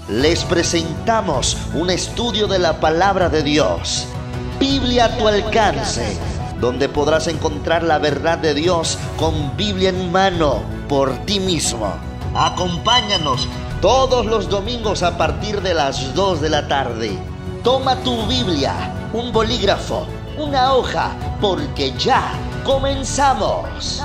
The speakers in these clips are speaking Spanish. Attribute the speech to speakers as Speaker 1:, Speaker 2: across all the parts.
Speaker 1: les presentamos un estudio de la palabra de Dios, Biblia a tu alcance, donde podrás encontrar la verdad de Dios con Biblia en mano por ti mismo. Acompáñanos todos los domingos a partir de las 2 de la tarde. Toma tu Biblia, un bolígrafo, una hoja, porque ya comenzamos.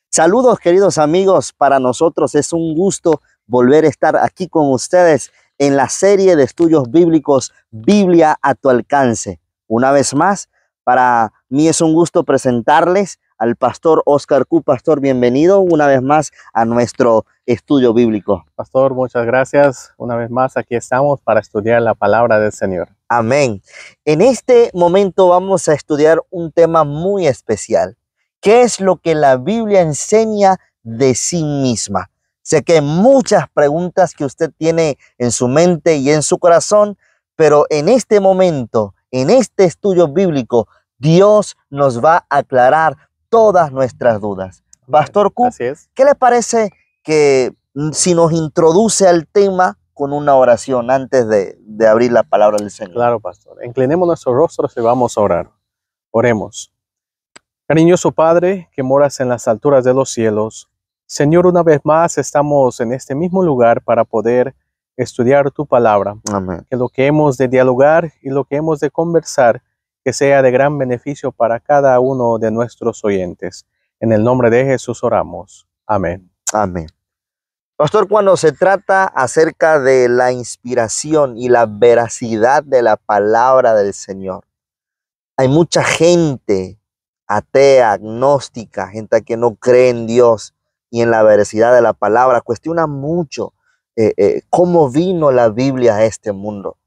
Speaker 1: Saludos, queridos amigos, para nosotros es un gusto volver a estar aquí con ustedes en la serie de estudios bíblicos Biblia a tu alcance. Una vez más, para mí es un gusto presentarles al pastor Oscar Q. Pastor, bienvenido una vez más a nuestro estudio bíblico.
Speaker 2: Pastor, muchas gracias. Una vez más aquí estamos para estudiar la palabra del Señor.
Speaker 1: Amén. En este momento vamos a estudiar un tema muy especial. ¿Qué es lo que la Biblia enseña de sí misma? Sé que hay muchas preguntas que usted tiene en su mente y en su corazón, pero en este momento, en este estudio bíblico, Dios nos va a aclarar todas nuestras dudas. Pastor Q,
Speaker 2: así es.
Speaker 1: ¿Qué le parece que si nos introduce al tema con una oración antes de abrir la palabra del Señor?
Speaker 2: Claro, pastor. Inclinemos nuestros rostros y vamos a orar. Oremos. Cariñoso Padre, que moras en las alturas de los cielos, Señor, una vez más estamos en este mismo lugar para poder estudiar tu palabra.
Speaker 1: Amén.
Speaker 2: Que lo que hemos de dialogar y lo que hemos de conversar, que sea de gran beneficio para cada uno de nuestros oyentes. En el nombre de Jesús oramos. Amén.
Speaker 1: Amén. Pastor, cuando se trata acerca de la inspiración y la veracidad de la palabra del Señor, hay mucha gente atea, agnóstica, gente que no cree en Dios y en la veracidad de la palabra, cuestiona mucho cómo vino la Biblia a este mundo.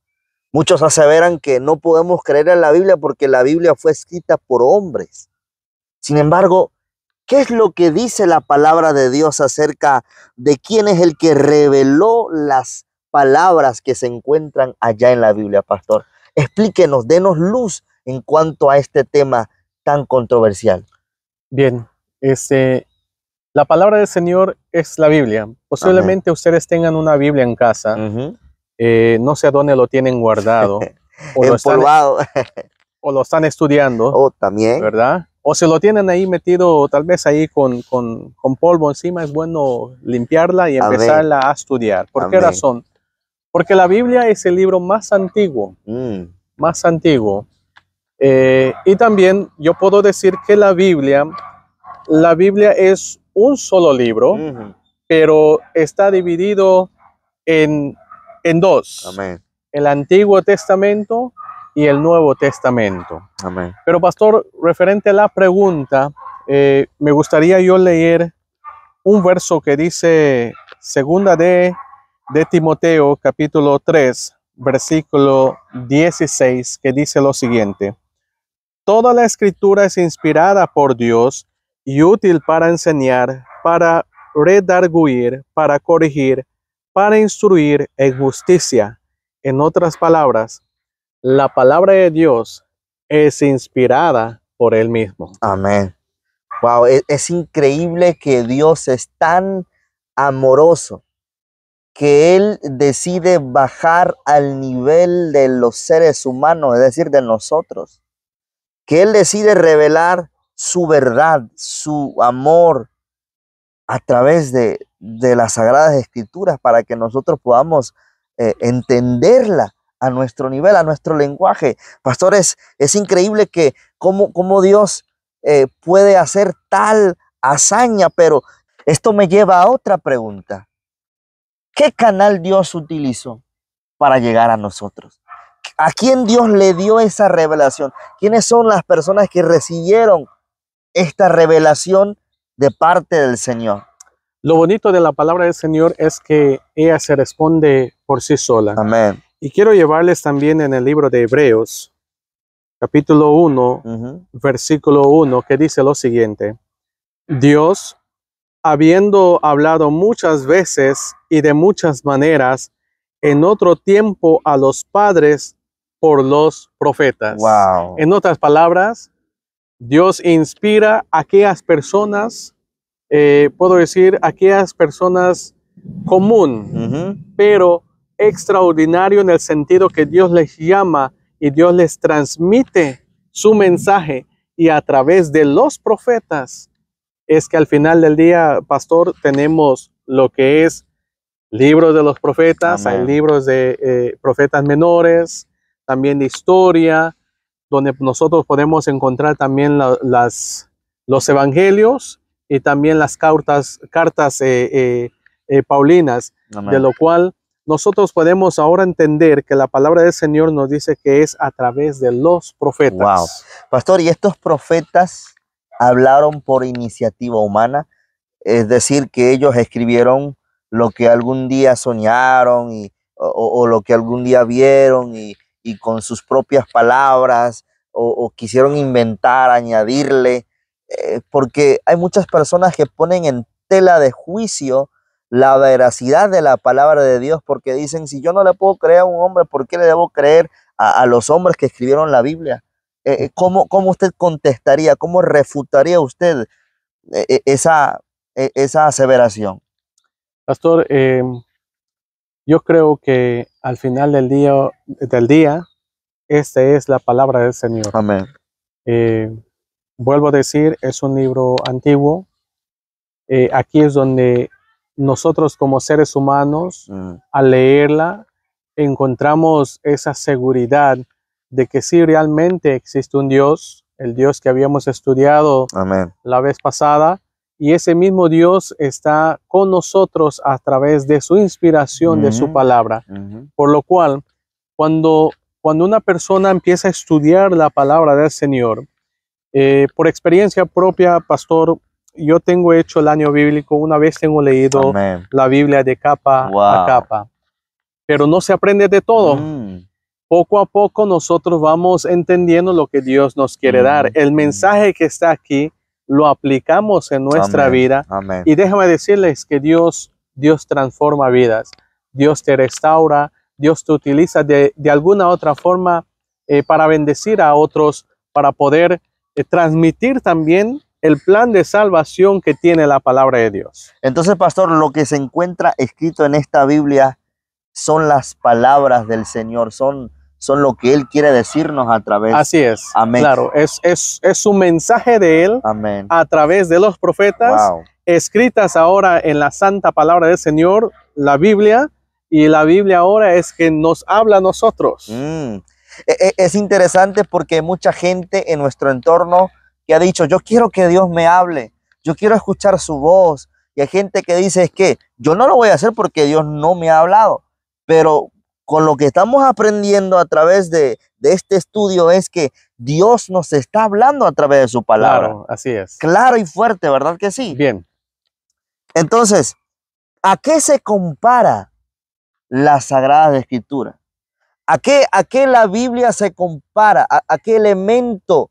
Speaker 1: Muchos aseveran que no podemos creer en la Biblia porque la Biblia fue escrita por hombres. Sin embargo, ¿qué es lo que dice la palabra de Dios acerca de quién es el que reveló las palabras que se encuentran allá en la Biblia, pastor? Explíquenos, denos luz en cuanto a este tema tan controversial.
Speaker 2: Bien, la palabra del Señor es la Biblia. Posiblemente
Speaker 1: Amén.
Speaker 2: ustedes tengan una Biblia en casa. No sé a dónde lo tienen guardado.
Speaker 1: Empolvado.
Speaker 2: O lo están estudiando.
Speaker 1: También.
Speaker 2: ¿Verdad? O se lo tienen ahí metido, tal vez ahí con polvo encima. Es bueno limpiarla y empezarla a estudiar. ¿Por qué razón? Porque la Biblia es el libro más antiguo. Más antiguo. Y también yo puedo decir que la Biblia es un solo libro, pero está dividido en dos.
Speaker 1: Amén.
Speaker 2: El Antiguo Testamento y el Nuevo Testamento.
Speaker 1: Amén.
Speaker 2: Pero pastor, referente a la pregunta, me gustaría yo leer un verso que dice segunda de Timoteo, capítulo 3, versículo 16, que dice lo siguiente: toda la escritura es inspirada por Dios y útil para enseñar, para redarguir, para corregir, para instruir en justicia. En otras palabras, la palabra de Dios es inspirada por Él mismo.
Speaker 1: Amén. Wow, es increíble que Dios es tan amoroso que Él decide bajar al nivel de los seres humanos, es decir, de nosotros. Que Él decide revelar su verdad, su amor a través de las Sagradas Escrituras para que nosotros podamos entenderla a nuestro nivel, a nuestro lenguaje. Pastores, es increíble que cómo Dios puede hacer tal hazaña, pero esto me lleva a otra pregunta. ¿Qué canal Dios utilizó para llegar a nosotros? ¿A quién Dios le dio esa revelación? ¿Quiénes son las personas que recibieron esta revelación de parte del Señor?
Speaker 2: Lo bonito de la palabra del Señor es que ella se responde por sí sola.
Speaker 1: Amén.
Speaker 2: Y quiero llevarles también en el libro de Hebreos, capítulo 1, versículo 1, que dice lo siguiente: Dios, habiendo hablado muchas veces y de muchas maneras en otro tiempo a los padres por los profetas.
Speaker 1: Wow.
Speaker 2: En otras palabras, Dios inspira a aquellas personas, puedo decir, aquellas personas común,
Speaker 1: Ujú.
Speaker 2: pero extraordinario en el sentido que Dios les llama y Dios les transmite su mensaje, y a través de los profetas es que al final del día, pastor, tenemos lo que es libros de los profetas, hay
Speaker 1: Amén.
Speaker 2: libros de profetas menores, también de historia, donde nosotros podemos encontrar también los evangelios y también las cartas paulinas, de
Speaker 1: Amén.
Speaker 2: lo cual nosotros podemos ahora entender que la palabra del Señor nos dice que es a través de los
Speaker 1: Wow.
Speaker 2: profetas.
Speaker 1: Pastor, ¿y estos profetas hablaron por iniciativa humana? Es decir, que ellos escribieron lo que algún día soñaron o lo que algún día vieron y con sus propias palabras o quisieron inventar, añadirle, porque hay muchas personas que ponen en tela de juicio la veracidad de la palabra de Dios porque dicen, si yo no le puedo creer a un hombre, ¿por qué le debo creer a los hombres que escribieron la Biblia? ¿Cómo usted contestaría, cómo refutaría usted esa, esa aseveración?
Speaker 2: Pastor, yo creo que al final del día, esta es la palabra del Señor.
Speaker 1: Amén.
Speaker 2: Eh, Vuelvo a decir, es un libro antiguo. Aquí es donde nosotros como seres humanos,
Speaker 1: Mm,
Speaker 2: al leerla, encontramos esa seguridad de que sí realmente existe un Dios, el Dios que habíamos estudiado
Speaker 1: amén.
Speaker 2: la vez pasada, y ese mismo Dios está con nosotros a través de su inspiración, de su
Speaker 1: Ujú,
Speaker 2: palabra.
Speaker 1: ujú.
Speaker 2: Por lo cual, cuando, cuando una persona empieza a estudiar la palabra del Señor, por experiencia propia, pastor, yo tengo hecho el año bíblico, una vez tengo leído
Speaker 1: Amén.
Speaker 2: la Biblia de capa a
Speaker 1: Wow.
Speaker 2: capa, pero no se aprende de todo.
Speaker 1: Mm,
Speaker 2: Poco a poco nosotros vamos entendiendo lo que Dios nos quiere dar.
Speaker 1: ujú,
Speaker 2: El
Speaker 1: ujú.
Speaker 2: mensaje que está aquí lo aplicamos en nuestra
Speaker 1: Amén.
Speaker 2: vida,
Speaker 1: Amén.
Speaker 2: y déjame decirles que Dios transforma vidas, Dios te restaura, Dios te utiliza de alguna otra forma para bendecir a otros, para poder transmitir también el plan de salvación que tiene la palabra de Dios.
Speaker 1: Entonces, pastor, lo que se encuentra escrito en esta Biblia son las palabras del Señor, son lo que Él quiere decirnos a través.
Speaker 2: Así es,
Speaker 1: Amén.
Speaker 2: claro, es un mensaje de Él
Speaker 1: Amén.
Speaker 2: a través de los profetas,
Speaker 1: Wow.
Speaker 2: escritas ahora en la santa palabra del Señor, la Biblia, y la Biblia ahora es que nos habla a nosotros.
Speaker 1: Es interesante porque hay mucha gente en nuestro entorno que ha dicho, yo quiero que Dios me hable, yo quiero escuchar su voz. Y hay gente que dice, es que yo no lo voy a hacer porque Dios no me ha hablado. Pero con lo que estamos aprendiendo a través de este estudio es que Dios nos está hablando a través de su palabra.
Speaker 2: Claro, así es.
Speaker 1: Claro y fuerte, ¿verdad que sí?
Speaker 2: Bien,
Speaker 1: Entonces, ¿a qué se compara las Sagradas Escrituras? A qué la Biblia se compara? A qué elemento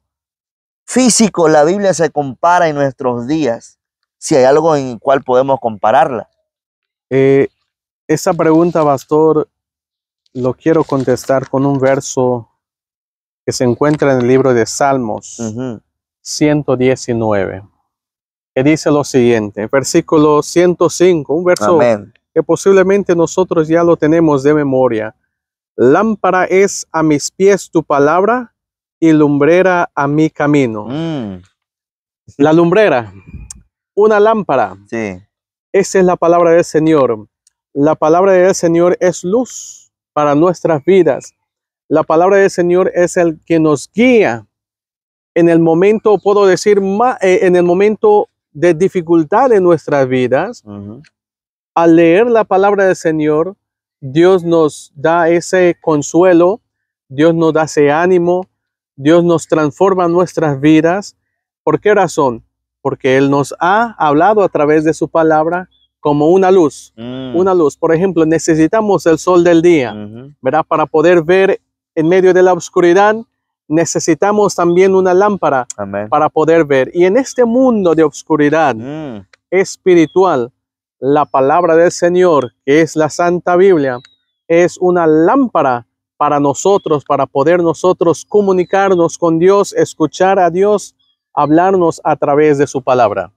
Speaker 1: físico la Biblia se compara en nuestros días? Si hay algo en el cual podemos compararla.
Speaker 2: esa pregunta, pastor, lo quiero contestar con un verso que se encuentra en el libro de Salmos
Speaker 1: Ujú.
Speaker 2: 119, que dice lo siguiente, versículo 105, un verso
Speaker 1: Amén.
Speaker 2: que posiblemente nosotros ya lo tenemos de memoria. Lámpara es a mis pies tu palabra y lumbrera a mi camino.
Speaker 1: Mm,
Speaker 2: La lumbrera, una lámpara,
Speaker 1: sí.
Speaker 2: esa es la palabra del Señor. La palabra del Señor es luz para nuestras vidas. La palabra del Señor es el que nos guía en el momento, puedo decir, en el momento de dificultad en nuestras vidas.
Speaker 1: Ujú.
Speaker 2: Al leer la palabra del Señor, Dios nos da ese consuelo, Dios nos da ese ánimo, Dios nos transforma nuestras vidas. ¿Por qué razón? Porque Él nos ha hablado a través de su palabra como una luz.
Speaker 1: Mm,
Speaker 2: Una luz. Por ejemplo, necesitamos el sol del día,
Speaker 1: ujú.
Speaker 2: ¿verdad? Para poder ver en medio de la oscuridad, necesitamos también una lámpara
Speaker 1: Amén.
Speaker 2: para poder ver. Y en este mundo de oscuridad
Speaker 1: Mm,
Speaker 2: espiritual, la palabra del Señor, que es la Santa Biblia, es una lámpara para nosotros, para poder nosotros comunicarnos con Dios, escuchar a Dios, hablarnos a través de su palabra.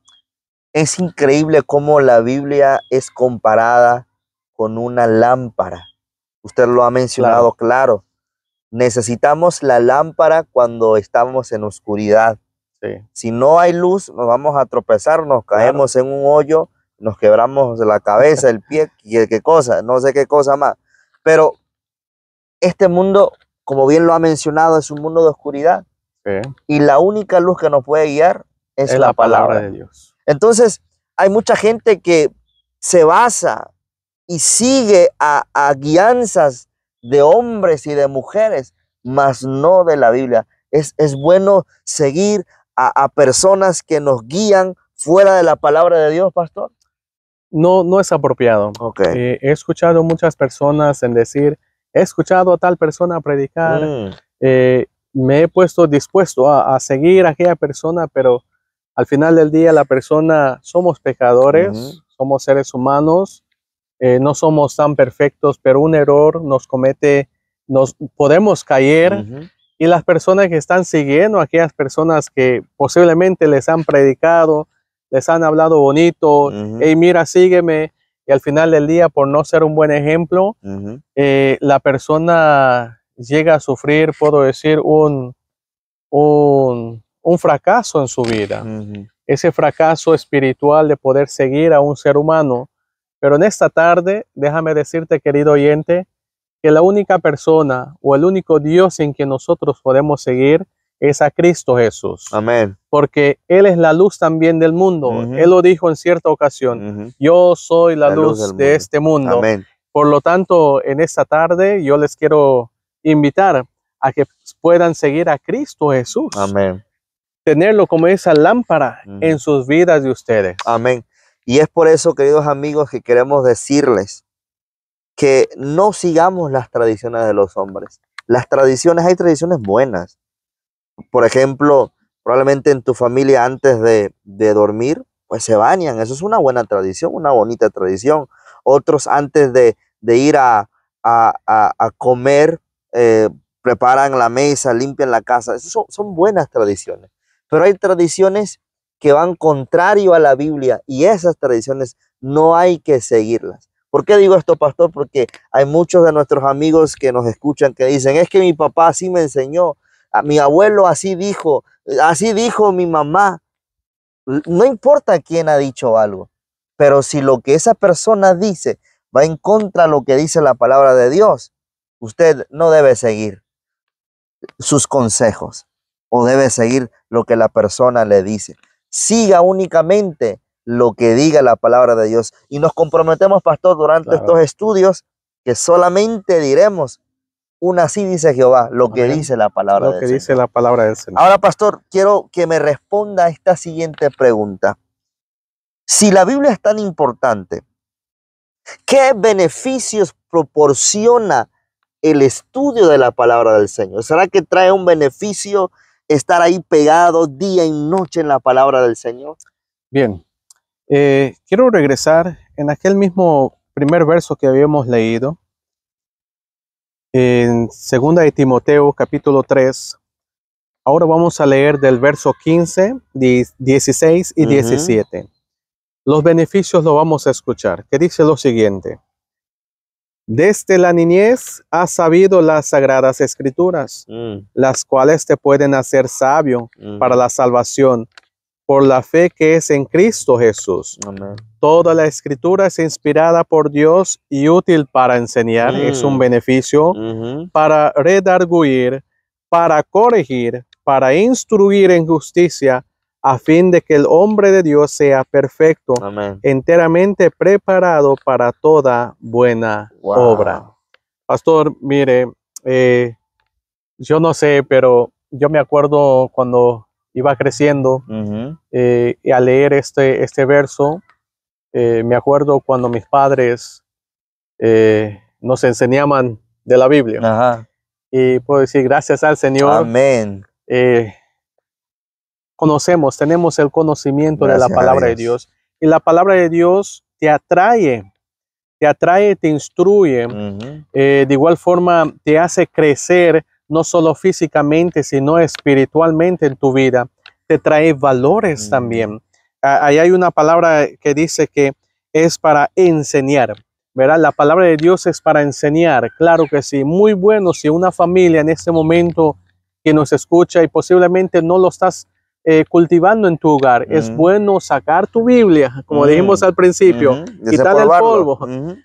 Speaker 1: Es increíble cómo la Biblia es comparada con una lámpara. Usted lo ha mencionado, claro. Necesitamos la lámpara cuando estamos en oscuridad.
Speaker 2: Sí,
Speaker 1: Si no hay luz, nos vamos a tropezar, nos caemos en un hoyo, nos quebramos la cabeza, el pie, qué cosa, no sé qué cosa más. Pero este mundo, como bien lo ha mencionado, es un mundo de oscuridad.
Speaker 2: sí.
Speaker 1: Y la única luz que nos puede guiar es
Speaker 2: Es
Speaker 1: la
Speaker 2: la palabra
Speaker 1: palabra.
Speaker 2: de Dios.
Speaker 1: Entonces, hay mucha gente que se basa y sigue a guianzas de hombres y de mujeres, mas no de la Biblia. Es bueno seguir a personas que nos guían fuera de la palabra de Dios, pastor.
Speaker 2: No, no es apropiado.
Speaker 1: Ok.
Speaker 2: He escuchado muchas personas en decir, he escuchado a tal persona predicar, me he puesto dispuesto a seguir a aquella persona, pero al final del día la persona, somos pecadores, somos seres humanos, no somos tan perfectos, pero un error nos podemos caer. Y las personas que están siguiendo, aquellas personas que posiblemente les han predicado, les han hablado bonito, hey, mira, sígueme, y al final del día, por no ser un buen ejemplo, la persona llega a sufrir, puedo decir, un fracaso en su vida. Ese fracaso espiritual de poder seguir a un ser humano. Pero en esta tarde, déjame decirte, querido oyente, que la única persona o el único Dios en que nosotros podemos seguir es a Cristo Jesús.
Speaker 1: Amén.
Speaker 2: Porque Él es la luz también del mundo. Él lo dijo en cierta ocasión. Yo soy la luz de este mundo.
Speaker 1: Amén.
Speaker 2: Por lo tanto, en esta tarde yo les quiero invitar a que puedan seguir a Cristo Jesús.
Speaker 1: Amén.
Speaker 2: Tenerlo como esa lámpara en sus vidas de ustedes.
Speaker 1: Amén. Y es por eso, queridos amigos, que queremos decirles que no sigamos las tradiciones de los hombres. Las tradiciones, hay tradiciones buenas. Por ejemplo, probablemente en tu familia antes de dormir, pues se bañan. Eso es una buena tradición, una bonita tradición. Otros antes de ir a comer, preparan la mesa, limpian la casa. Eso son buenas tradiciones. Pero hay tradiciones que van contrario a la Biblia y esas tradiciones no hay que seguirlas. ¿Por qué digo esto, pastor? Porque hay muchos de nuestros amigos que nos escuchan que dicen, es que mi papá así me enseñó, a mi abuelo así dijo mi mamá. No importa quién ha dicho algo, pero si lo que esa persona dice va en contra de lo que dice la palabra de Dios, usted no debe seguir sus consejos o debe seguir lo que la persona le dice. Siga únicamente lo que diga la palabra de Dios. Y nos comprometemos, pastor, durante estos estudios, que solamente diremos una así dice Jehová, lo que dice la palabra del Señor.
Speaker 2: Lo que dice la palabra del Señor.
Speaker 1: Ahora, pastor, quiero que me responda a esta siguiente pregunta. Si la Biblia es tan importante, ¿qué beneficios proporciona el estudio de la palabra del Señor? ¿Será que trae un beneficio estar ahí pegado día y noche en la palabra del Señor?
Speaker 2: Bien, quiero regresar en aquel mismo primer verso que habíamos leído, en 2 de Timoteo capítulo 3. Ahora vamos a leer del verso 15, 16 y 17. Los beneficios lo vamos a escuchar, que dice lo siguiente. Desde la niñez has sabido las sagradas escrituras, las cuales te pueden hacer sabio para la salvación por la fe que es en Cristo Jesús.
Speaker 1: Amén.
Speaker 2: Toda la escritura es inspirada por Dios y útil para enseñar, es un beneficio, para redarguir, para corregir, para instruir en justicia, a fin de que el hombre de Dios sea perfecto,
Speaker 1: Amén.
Speaker 2: enteramente preparado para toda buena obra. Pastor, mire, yo no sé, pero yo me acuerdo cuando iba creciendo y al leer este verso, me acuerdo cuando mis padres nos enseñaban de la Biblia.
Speaker 1: Ajá.
Speaker 2: Y puedo decir, gracias al Señor.
Speaker 1: Amén.
Speaker 2: Tenemos el conocimiento de la palabra de Dios. Y la palabra de Dios te atrae, te instruye. De igual forma, te hace crecer, no solo físicamente, sino espiritualmente en tu vida. Te trae valores también. ahí hay una palabra que dice que es para enseñar, ¿verdad? La palabra de Dios es para enseñar, claro que sí. Muy bueno si una familia en este momento que nos escucha y posiblemente no lo estás cultivando en tu hogar, es bueno sacar tu Biblia, como dijimos al principio, quitarle el polvo,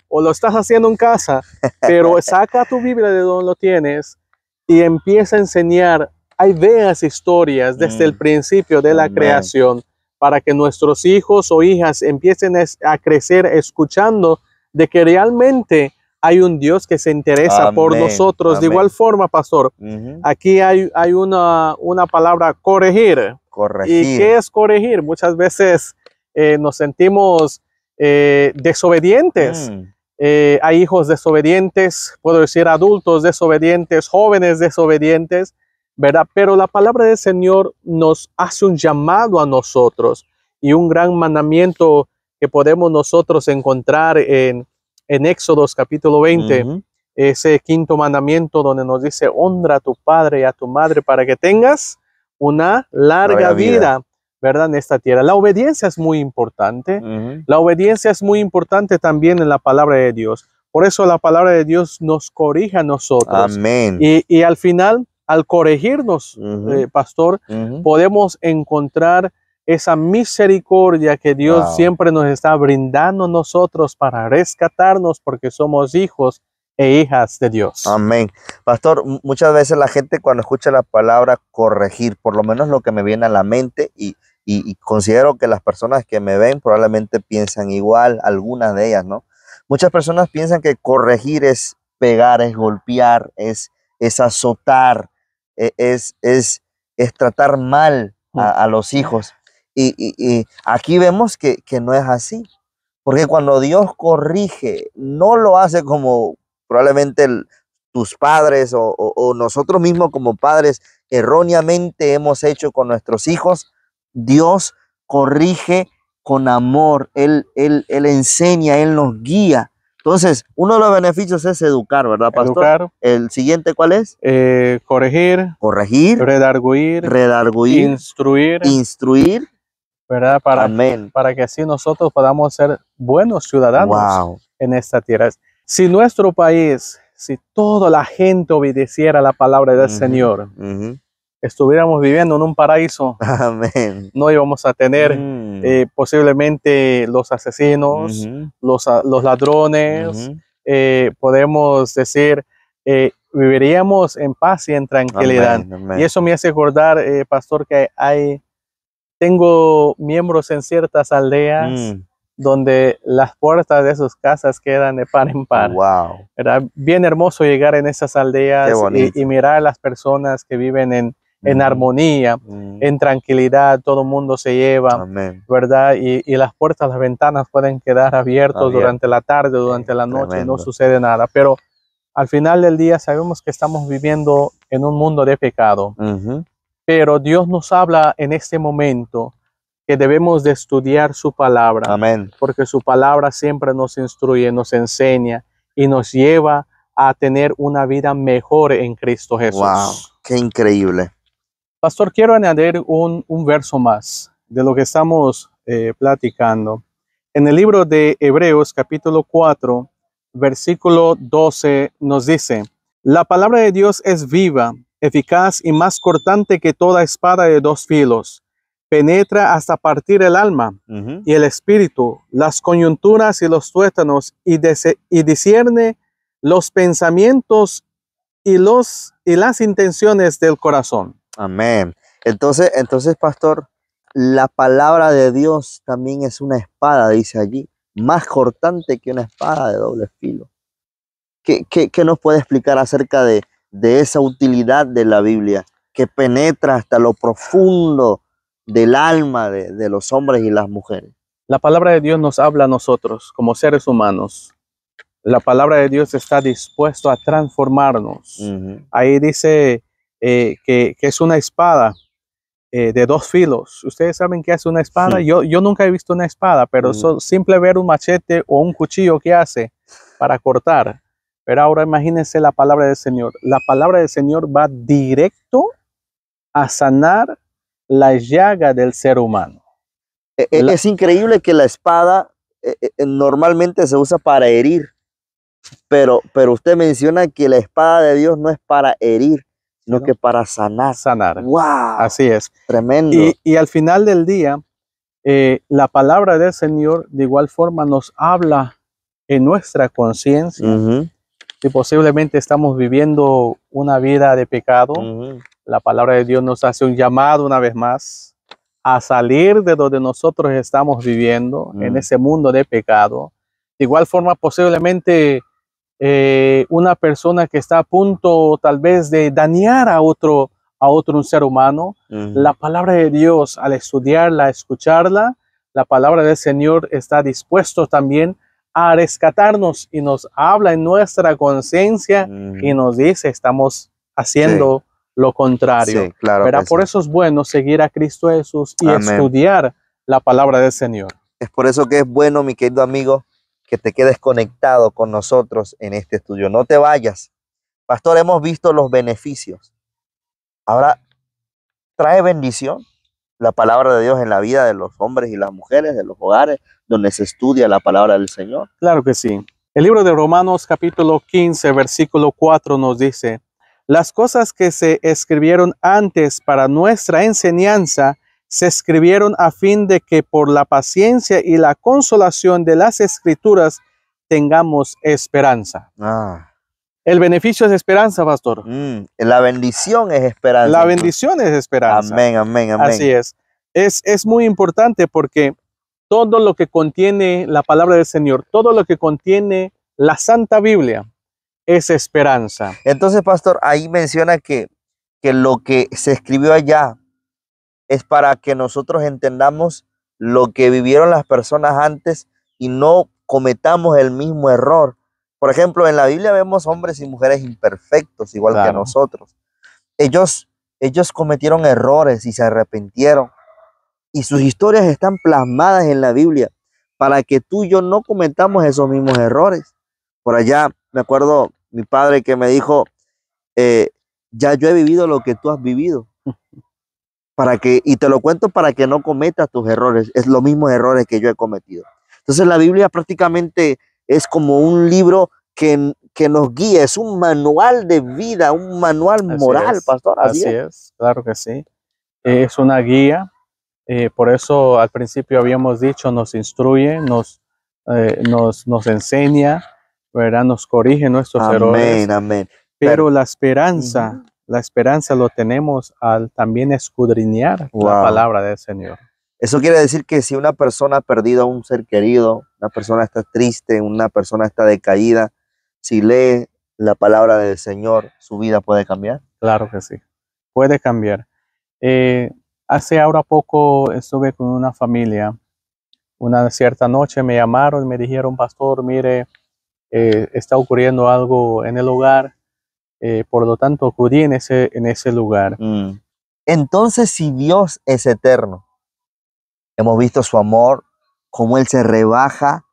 Speaker 2: o lo estás haciendo en casa, pero saca tu Biblia de donde lo tienes y empieza a enseñar. Hay veas historias desde el principio de la creación para que nuestros hijos o hijas empiecen a crecer escuchando de que realmente hay un Dios que se interesa por nosotros. De igual forma, pastor, aquí hay una palabra, corregir. ¿Y qué es corregir? Muchas veces nos sentimos desobedientes. Hay hijos desobedientes, puedo decir adultos desobedientes, jóvenes desobedientes, ¿verdad? Pero la palabra del Señor nos hace un llamado a nosotros y un gran mandamiento que podemos nosotros encontrar en Éxodos capítulo 20, ese quinto mandamiento donde nos dice, honra a tu padre y a tu madre para que tengas una larga vida, ¿verdad? En esta tierra. La obediencia es muy importante. La obediencia es muy importante también en la palabra de Dios. Por eso la palabra de Dios nos corrige a nosotros.
Speaker 1: Amén.
Speaker 2: Y al final, al corregirnos, pastor, podemos encontrar esa misericordia que Dios siempre nos está brindando a nosotros para rescatarnos porque somos hijos e hijas de Dios.
Speaker 1: Amén. Pastor, muchas veces la gente cuando escucha la palabra corregir, por lo menos lo que me viene a la mente y considero que las personas que me ven probablemente piensan igual, algunas de ellas, ¿no? Muchas personas piensan que corregir es pegar, es golpear, es azotar, es tratar mal a los hijos. Y aquí vemos que no es así, porque cuando Dios corrige, no lo hace como probablemente tus padres o nosotros mismos como padres erróneamente hemos hecho con nuestros hijos. Dios corrige con amor, Él enseña, Él nos guía. Entonces, uno de los beneficios es educar, ¿verdad, pastor?
Speaker 2: Educar.
Speaker 1: ¿El siguiente cuál es?
Speaker 2: Corregir.
Speaker 1: Corregir.
Speaker 2: Redarguir.
Speaker 1: Instruir.
Speaker 2: ¿Verdad? Para que así nosotros podamos ser buenos ciudadanos en esta tierra. Si nuestro país, si toda la gente obedeciera la palabra del Señor, estuviéramos viviendo en un paraíso.
Speaker 1: Amén.
Speaker 2: No íbamos a tener posiblemente los asesinos, los ladrones. Podemos decir, viviríamos en paz y en tranquilidad.
Speaker 1: Amén.
Speaker 2: Y eso me hace acordar, pastor, que tengo miembros en ciertas aldeas donde las puertas de sus casas quedan de par en par. Era bien hermoso llegar en esas aldeas y mirar a las personas que viven en armonía, en tranquilidad, todo el mundo se lleva, ¿verdad? Y las puertas, las ventanas pueden quedar abiertas durante la tarde, durante la noche, no sucede nada. Pero al final del día sabemos que estamos viviendo en un mundo de pecado. Pero Dios nos habla en este momento que debemos de estudiar su palabra.
Speaker 1: Amén.
Speaker 2: Porque su palabra siempre nos instruye, nos enseña y nos lleva a tener una vida mejor en Cristo Jesús.
Speaker 1: ¡Wow! ¡Qué increíble!
Speaker 2: Pastor, quiero añadir un verso más de lo que estamos platicando. En el libro de Hebreos, capítulo 4, versículo 12, nos dice, la palabra de Dios es viva, eficaz y más cortante que toda espada de dos filos. Penetra hasta partir el alma y el espíritu, las coyunturas y los tuétanos, y discierne los pensamientos y las intenciones del corazón.
Speaker 1: Amén. Entonces, pastor, la palabra de Dios también es una espada, dice allí, más cortante que una espada de doble filo. ¿Qué nos puede explicar acerca de esa utilidad de la Biblia que penetra hasta lo profundo del alma de los hombres y las mujeres?
Speaker 2: La palabra de Dios nos habla a nosotros como seres humanos. La palabra de Dios está dispuesto a transformarnos. Ahí dice que es una espada de dos filos. ¿Ustedes saben qué es una espada? Yo nunca he visto una espada, pero simple ver un machete o un cuchillo que hace para cortar. Pero ahora imagínense la palabra del Señor. La palabra del Señor va directo a sanar la llaga del ser humano. La-
Speaker 1: Es increíble que la espada normalmente se usa para herir, pero usted menciona que la espada de Dios no es para herir, sino
Speaker 2: ¿no?
Speaker 1: que para sanar.
Speaker 2: Sanar.
Speaker 1: ¡Wow!
Speaker 2: Así es.
Speaker 1: Tremendo.
Speaker 2: Y al final del día, la palabra del Señor de igual forma nos habla en nuestra conciencia.
Speaker 1: Ujú,
Speaker 2: Si posiblemente estamos viviendo una vida de pecado,
Speaker 1: ujú,
Speaker 2: la palabra de Dios nos hace un llamado una vez más a salir de donde nosotros estamos viviendo, en
Speaker 1: mm,
Speaker 2: ese mundo de pecado. De igual forma, posiblemente una persona que está a punto tal vez de dañar a otro un ser humano, la
Speaker 1: ujú.
Speaker 2: palabra de Dios, al estudiarla, escucharla, la palabra del Señor está dispuesto también a rescatarnos y nos habla en nuestra conciencia y
Speaker 1: Ujú.
Speaker 2: nos dice, estamos
Speaker 1: Sí,
Speaker 2: haciendo lo contrario.
Speaker 1: sí, claro
Speaker 2: ¿Verdad?
Speaker 1: que
Speaker 2: Por
Speaker 1: sí.
Speaker 2: eso es bueno seguir a Cristo Jesús y
Speaker 1: Amén.
Speaker 2: estudiar la palabra del Señor.
Speaker 1: Es por eso que es bueno, mi querido amigo, que te quedes conectado con nosotros en este estudio. No te vayas. Pastor, hemos visto los beneficios. Ahora, trae bendición la palabra de Dios en la vida de los hombres y las mujeres, de los hogares, donde se estudia la palabra del Señor.
Speaker 2: Claro que sí. El libro de Romanos capítulo 15, versículo 4 nos dice, las cosas que se escribieron antes para nuestra enseñanza se escribieron a fin de que por la paciencia y la consolación de las escrituras tengamos esperanza.
Speaker 1: Ah,
Speaker 2: El beneficio es esperanza, pastor.
Speaker 1: la bendición es esperanza,
Speaker 2: La
Speaker 1: entonces.
Speaker 2: bendición es esperanza.
Speaker 1: Amén, amén,
Speaker 2: Así
Speaker 1: amén.
Speaker 2: es. Es muy importante porque todo lo que contiene la palabra del Señor, todo lo que contiene la Santa Biblia es esperanza.
Speaker 1: Entonces, pastor, ahí menciona que lo que se escribió allá es para que nosotros entendamos lo que vivieron las personas antes y no cometamos el mismo error. Por ejemplo, en la Biblia vemos hombres y mujeres imperfectos, igual que
Speaker 2: Claro,
Speaker 1: nosotros. Ellos cometieron errores y se arrepintieron. Y sus historias están plasmadas en la Biblia para que tú y yo no cometamos esos mismos errores. Por allá, me acuerdo mi padre que me dijo, eh, ya yo he vivido lo que tú has vivido y te lo cuento para que no cometas tus errores, es los mismos errores que yo he cometido. Entonces la Biblia prácticamente es como un libro que nos guía, es un manual de vida, un manual moral, pastor, así
Speaker 2: así
Speaker 1: es.
Speaker 2: es, claro que sí. Es una guía, por eso al principio habíamos dicho, nos instruye, nos enseña, ¿verdad? Nos corrige nuestros
Speaker 1: Amén,
Speaker 2: errores,
Speaker 1: amén.
Speaker 2: pero
Speaker 1: Ujú.
Speaker 2: la esperanza lo tenemos al también escudriñar la
Speaker 1: Wow.
Speaker 2: palabra del Señor.
Speaker 1: Eso quiere decir que si una persona ha perdido a un ser querido, una persona está triste, una persona está decaída, si lee la palabra del Señor, su vida puede cambiar.
Speaker 2: Claro que sí, puede cambiar. Eh, Hace ahora poco estuve con una familia. Una cierta noche me llamaron y me dijeron, pastor, mire, está ocurriendo algo en el hogar, por lo tanto acudí en ese lugar.
Speaker 1: Mm. Entonces, si Dios es eterno, hemos visto su amor, cómo Él se rebaja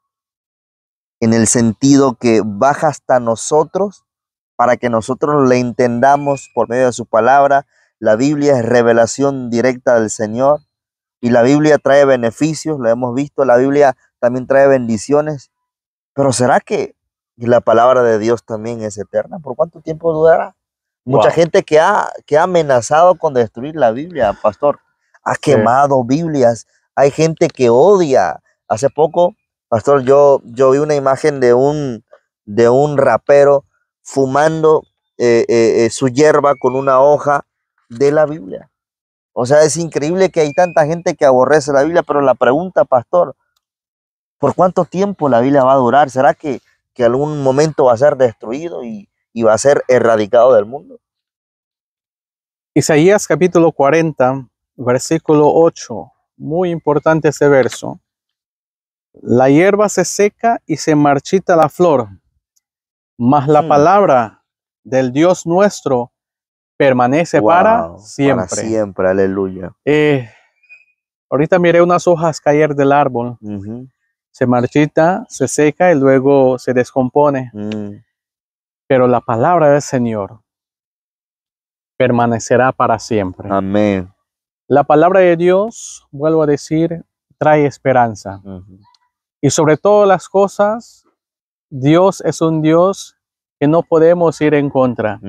Speaker 1: en el sentido que baja hasta nosotros para que nosotros le entendamos por medio de su palabra. La Biblia es revelación directa del Señor y la Biblia trae beneficios, lo hemos visto, la Biblia también trae bendiciones, pero ¿será que la palabra de Dios también es eterna? ¿Por cuánto tiempo durará? Mucha
Speaker 2: Wow,
Speaker 1: gente que ha amenazado con destruir la Biblia, pastor, ha
Speaker 2: sí,
Speaker 1: quemado Biblias. Hay gente que odia. Hace poco, pastor, yo vi una imagen de un rapero fumando su hierba con una hoja de la Biblia. O sea, es increíble que hay tanta gente que aborrece la Biblia, pero la pregunta, pastor, ¿por cuánto tiempo la Biblia va a durar? ¿Será que algún momento va a ser destruido y va a ser erradicado del mundo?
Speaker 2: Isaías capítulo 40, versículo 8, muy importante ese verso. La hierba se seca y se marchita la flor, mas la
Speaker 1: Hmm.
Speaker 2: palabra del Dios nuestro permanece para
Speaker 1: Wow, para
Speaker 2: siempre.
Speaker 1: siempre, aleluya.
Speaker 2: Eh, Ahorita miré unas hojas caer del árbol,
Speaker 1: Ujú,
Speaker 2: se marchita, se seca y luego se descompone,
Speaker 1: mm,
Speaker 2: pero la palabra del Señor permanecerá para siempre.
Speaker 1: amén.
Speaker 2: La palabra de Dios, vuelvo a decir, trae esperanza. Y sobre todas las cosas, Dios es un Dios que no podemos ir en contra.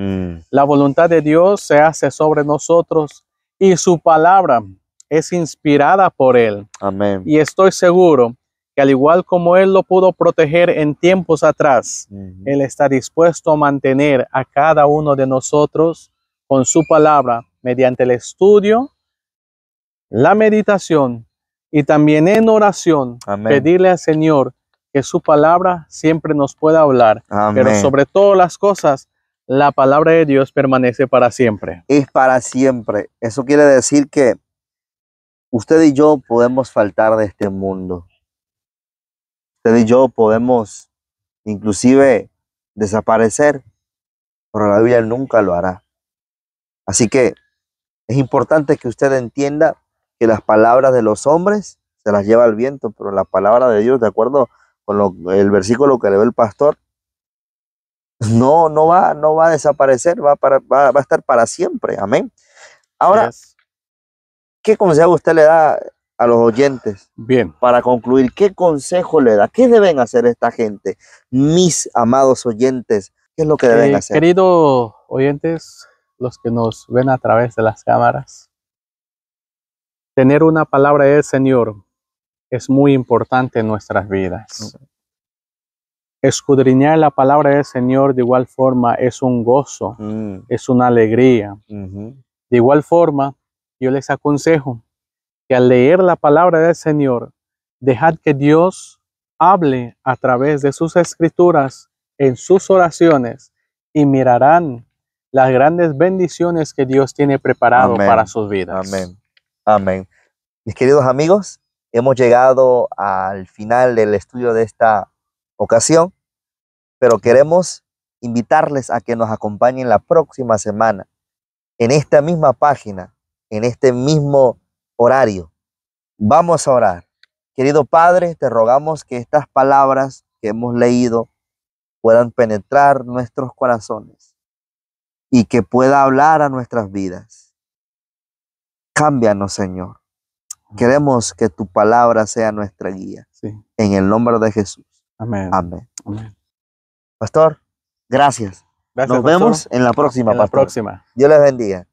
Speaker 2: La voluntad de Dios se hace sobre nosotros y su palabra es inspirada por Él.
Speaker 1: Amén.
Speaker 2: Y estoy seguro que al igual como Él lo pudo proteger en tiempos atrás, Él está dispuesto a mantener a cada uno de nosotros con su palabra mediante el estudio, la meditación y también en oración.
Speaker 1: Amén.
Speaker 2: Pedirle al Señor que su palabra siempre nos pueda hablar.
Speaker 1: Amén.
Speaker 2: Pero sobre todas las cosas, la palabra de Dios permanece para siempre.
Speaker 1: Es para siempre. Eso quiere decir que usted y yo podemos faltar de este mundo. Usted y yo podemos inclusive desaparecer, pero la Biblia nunca lo hará. Así que es importante que usted entienda que las palabras de los hombres se las lleva el viento, pero la palabra de Dios, de acuerdo con el versículo que le dio el pastor, no va a desaparecer, va a estar para siempre. Amén. Ahora, ¿qué consejo usted le da a los oyentes?
Speaker 2: Bien.
Speaker 1: Para concluir, ¿qué consejo le da? ¿Qué deben hacer esta gente? Mis amados oyentes, ¿qué es lo que deben hacer?
Speaker 2: Queridos oyentes, los que nos ven a través de las cámaras, tener una palabra del Señor es muy importante en nuestras vidas. Escudriñar la palabra del Señor de igual forma es un gozo, es una alegría. De igual forma, yo les aconsejo que al leer la palabra del Señor, dejad que Dios hable a través de sus escrituras, en sus oraciones, y mirarán las grandes bendiciones que Dios tiene preparado para sus vidas.
Speaker 1: Amén. Amén. Mis queridos amigos, hemos llegado al final del estudio de esta ocasión, pero queremos invitarles a que nos acompañen la próxima semana en esta misma página, en este mismo horario. Vamos a orar. Querido Padre, te rogamos que estas palabras que hemos leído puedan penetrar nuestros corazones y que pueda hablar a nuestras vidas. Cámbianos, Señor. Queremos que tu palabra sea nuestra guía.
Speaker 2: Sí.
Speaker 1: En el nombre de Jesús.
Speaker 2: Amén.
Speaker 1: Amén.
Speaker 2: Amén.
Speaker 1: Pastor, gracias.
Speaker 2: Gracias,
Speaker 1: Nos
Speaker 2: pastor.
Speaker 1: vemos en la próxima,
Speaker 2: En la
Speaker 1: pastor.
Speaker 2: próxima.
Speaker 1: Dios les bendiga.